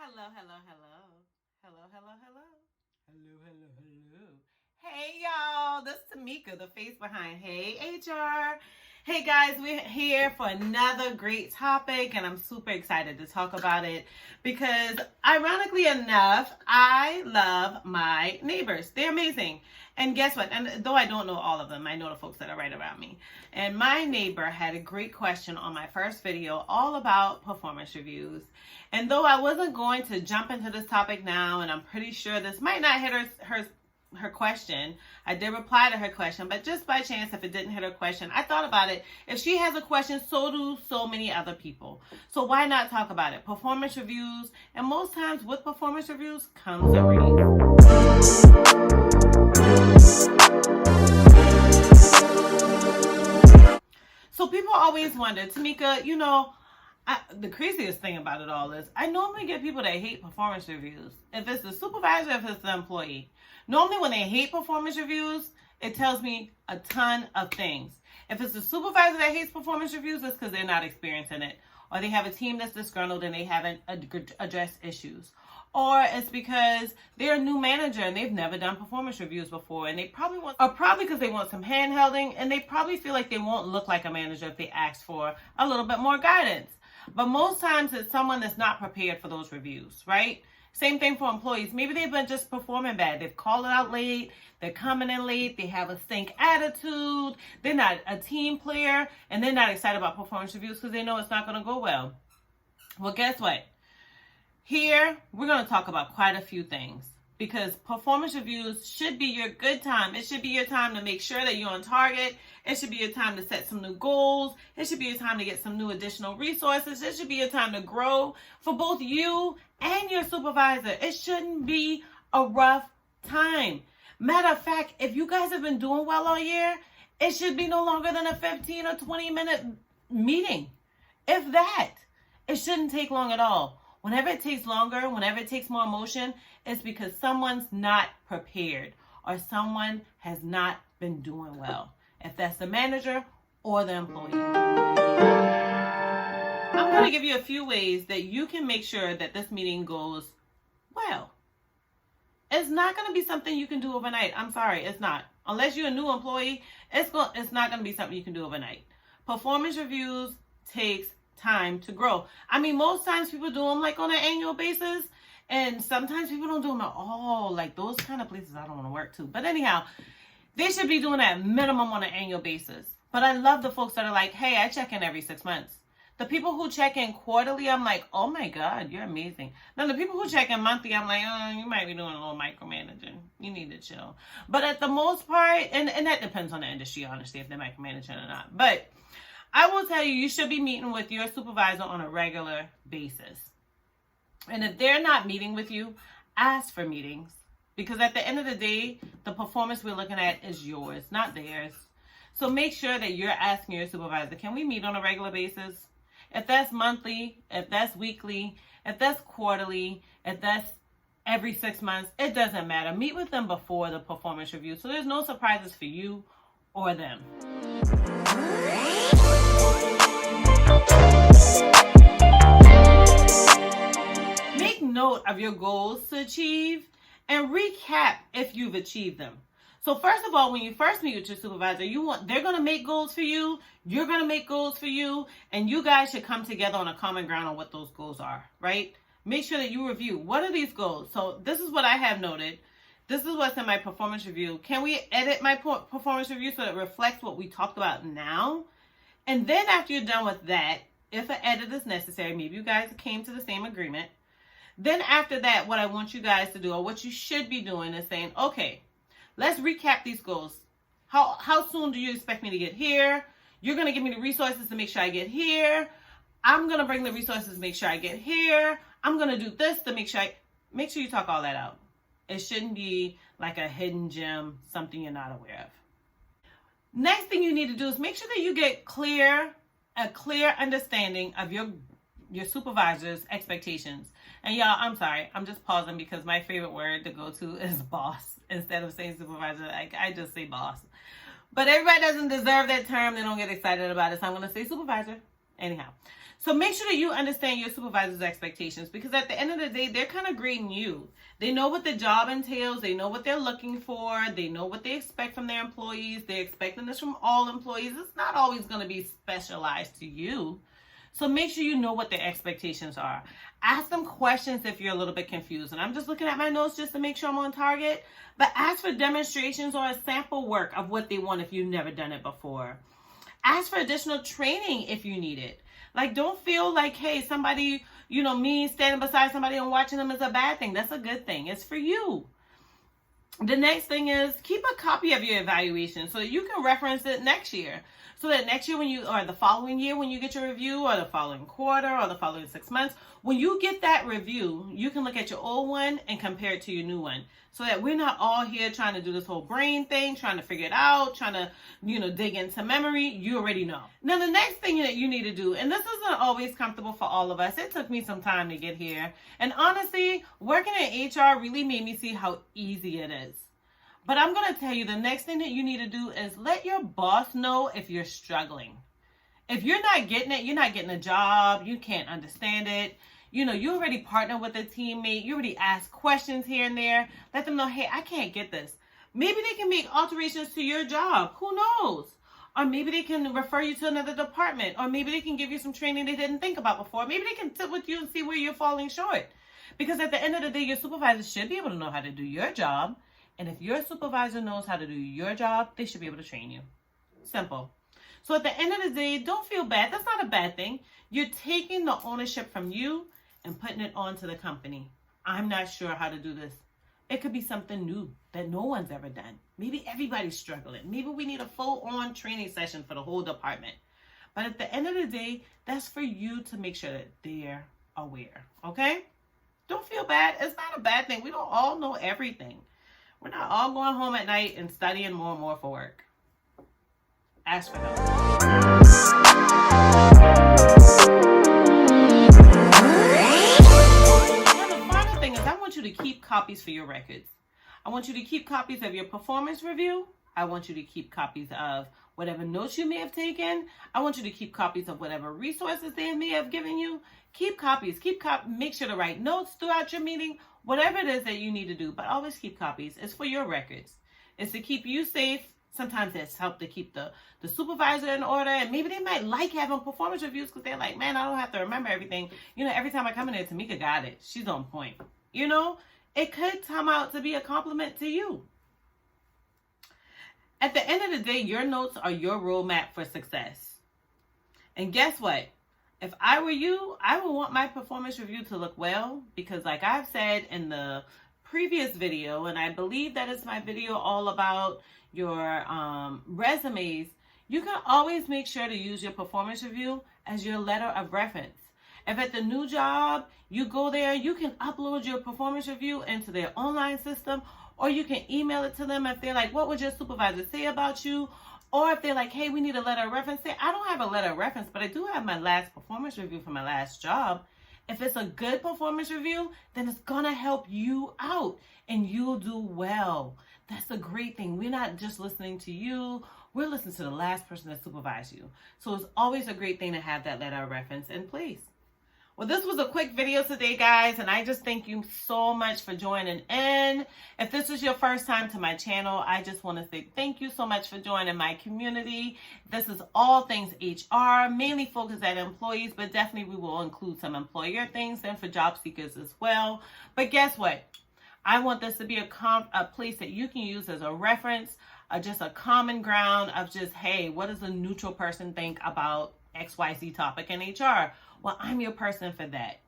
Hello, hello, hello. Hello, hello, hello. Hello, hello, hello. Hey, y'all. This is Tamika, the face behind Hey HR. Hey, guys, we're here for another great topic, and I'm super excited to talk about it because, ironically enough, I love my neighbors. They're amazing. And guess what? And though I don't know all of them, I know the folks that are right around me. And my neighbor had a great question on my first video all about performance reviews. And though I wasn't going to jump into this topic now, and I'm pretty sure this might not hit her question, I did reply to her question, but just by chance, if it didn't hit her question, I thought about it. If she has a question, so do so many other people. So why not talk about it? Performance reviews, and most times with performance reviews comes a raise. So people always wonder, Tamika, the craziest thing about it all is I normally get people that hate performance reviews. If it's the supervisor, if it's the employee. Normally when they hate performance reviews, it tells me a ton of things. If it's the supervisor that hates performance reviews, it's because they're not experiencing it. Or they have a team that's disgruntled and they haven't addressed issues. Or it's because they're a new manager and they've never done performance reviews before, and they probably because they want some handholding, and they probably feel like they won't look like a manager if they ask for a little bit more guidance. But most times it's someone that's not prepared for those reviews, right? Same thing for employees. Maybe they've been just performing bad. They've called it out late. They're coming in late. They have a stink attitude. They're not a team player, and they're not excited about performance reviews because they know it's not going to go well. Well, guess what? Here, we're going to talk about quite a few things because performance reviews should be your good time. It should be your time to make sure that you're on target. It should be your time to set some new goals. It should be your time to get some new additional resources. It should be your time to grow for both you and your supervisor. It shouldn't be a rough time. Matter of fact, if you guys have been doing well all year, it should be no longer than a 15 or 20-minute meeting. If that, it shouldn't take long at all. Whenever it takes longer, whenever it takes more emotion, it's because someone's not prepared or someone has not been doing well. If that's the manager or the employee. I'm going to give you a few ways that you can make sure that this meeting goes well. It's not going to be something you can do overnight. I'm sorry, it's not. Unless you're a new employee, it's not going to be something you can do overnight. Performance reviews takes time to grow. I mean, most times people do them like on an annual basis, and sometimes people don't do them at all. Like those kind of places I don't want to work to. But anyhow, they should be doing that minimum on an annual basis. But I love the folks that are like, hey, I check in every 6 months. The people who check in quarterly, I'm like, oh my God, you're amazing. Now the people who check in monthly, I'm like, oh, you might be doing a little micromanaging. You need to chill. But at the most part, and that depends on the industry, honestly, if they're micromanaging or not. But I will tell you, you should be meeting with your supervisor on a regular basis. And if they're not meeting with you, ask for meetings. Because at the end of the day, the performance we're looking at is yours, not theirs. So make sure that you're asking your supervisor, can we meet on a regular basis? If that's monthly, if that's weekly, if that's quarterly, if that's every 6 months, it doesn't matter. Meet with them before the performance review so there's no surprises for you or them. Make note of your goals to achieve and recap if you've achieved them. So first of all, when you first meet with your supervisor, they're going to make goals for you, you're going to make goals for you, and you guys should come together on a common ground on what those goals are, right? Make sure that you review, what are these goals? So this is what I have noted. This is what's in my performance review. Can we edit my performance review so it reflects what we talked about now? And then after you're done with that, if an edit is necessary, maybe you guys came to the same agreement. Then after that, what I want you guys to do, or what you should be doing, is saying, okay, let's recap these goals. How soon do you expect me to get here? You're going to give me the resources to make sure I get here. I'm going to bring the resources to make sure I get here. I'm going to do this to make sure you talk all that out. It shouldn't be like a hidden gem, something you're not aware of. Next thing you need to do is make sure that you get a clear understanding of your supervisor's expectations. And y'all, I'm sorry, I'm just pausing because my favorite word to go to is boss. Instead of saying supervisor, I just say boss. But everybody doesn't deserve that term. They don't get excited about it. So I'm going to say supervisor. Anyhow. So make sure that you understand your supervisor's expectations, because at the end of the day, they're kind of grading you. They know what the job entails. They know what they're looking for. They know what they expect from their employees. They're expecting this from all employees. It's not always going to be specialized to you. So make sure you know what their expectations are. Ask them questions if you're a little bit confused. And I'm just looking at my notes just to make sure I'm on target. But ask for demonstrations or a sample work of what they want if you've never done it before. Ask for additional training if you need it. Like, don't feel like, hey, somebody, me standing beside somebody and watching them is a bad thing. That's a good thing. It's for you. The next thing is keep a copy of your evaluation so that you can reference it next year. So that next year or the following year when you get your review, or the following quarter, or the following 6 months, when you get that review, you can look at your old one and compare it to your new one. So that we're not all here trying to do this whole brain thing, trying to figure it out, trying to, dig into memory. You already know. Now, the next thing that you need to do, and this isn't always comfortable for all of us. It took me some time to get here. And honestly, working in HR really made me see how easy it is. But I'm going to tell you, the next thing that you need to do is let your boss know if you're struggling. If you're not getting it, you're not getting a job, you can't understand it. You already partner with a teammate. You already ask questions here and there. Let them know, hey, I can't get this. Maybe they can make alterations to your job. Who knows? Or maybe they can refer you to another department. Or maybe they can give you some training they didn't think about before. Maybe they can sit with you and see where you're falling short. Because at the end of the day, your supervisor should be able to know how to do your job. And if your supervisor knows how to do your job, they should be able to train you. Simple. So at the end of the day, don't feel bad. That's not a bad thing. You're taking the ownership from you and putting it onto the company. I'm not sure how to do this. It could be something new that no one's ever done. Maybe everybody's struggling. Maybe we need a full-on training session for the whole department. But at the end of the day, that's for you to make sure that they're aware. Okay? Don't feel bad. It's not a bad thing. We don't all know everything. We're not all going home at night and studying more and more for work. Ask for help. And the final thing is, I want you to keep copies for your records. I want you to keep copies of your performance review. I want you to keep copies of whatever notes you may have taken. I want you to keep copies of whatever resources they may have given you. Keep copies. Make sure to write notes throughout your meeting. Whatever it is that you need to do, but always keep copies. It's for your records. It's to keep you safe. Sometimes it's helped to keep the supervisor in order. And maybe they might like having performance reviews because they're like, man, I don't have to remember everything. Every time I come in there, Tamika got it. She's on point. It could come out to be a compliment to you. At the end of the day, your notes are your roadmap for success. And guess what? If I were you, I would want my performance review to look well, because like I've said in the previous video, and I believe that is my video all about your resumes, you can always make sure to use your performance review as your letter of reference. If at the new job, you go there, you can upload your performance review into their online system, or you can email it to them if they're like, what would your supervisor say about you? Or if they're like, hey, we need a letter of reference, say, I don't have a letter of reference, but I do have my last performance review for my last job. If it's a good performance review, then it's going to help you out and you'll do well. That's the great thing. We're not just listening to you. We're listening to the last person that supervised you. So it's always a great thing to have that letter of reference in place. Well, this was a quick video today, guys, and I just thank you so much for joining in. If this is your first time to my channel, I just want to say thank you so much for joining my community. This is all things HR, mainly focused at employees, but definitely we will include some employer things and for job seekers as well. But guess what? I want this to be a place that you can use as a reference, just a common ground of just, hey, what does a neutral person think about XYZ topic in HR? Well, I'm your person for that.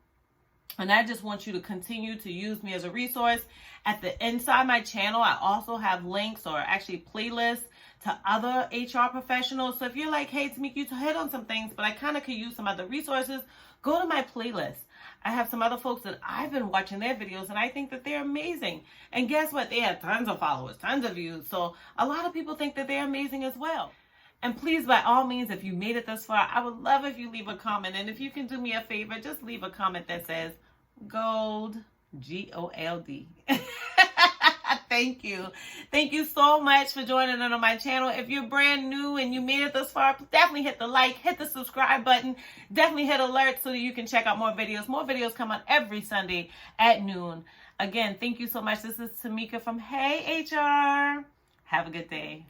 And I just want you to continue to use me as a resource. At the inside my channel, I also have links or actually playlists to other HR professionals. So if you're like, hey, Tamika, you hit on some things, but I kind of could use some other resources, go to my playlist. I have some other folks that I've been watching their videos and I think that they're amazing. And guess what? They have tons of followers, tons of views. So a lot of people think that they're amazing as well. And please, by all means, if you made it this far, I would love if you leave a comment. And if you can do me a favor, just leave a comment that says GOLD, GOLD. Thank you. Thank you so much for joining in on my channel. If you're brand new and you made it this far, definitely hit the like, hit the subscribe button, definitely hit alert so that you can check out more videos. More videos come out every Sunday at noon. Again, thank you so much. This is Tamika from Hey HR. Have a good day.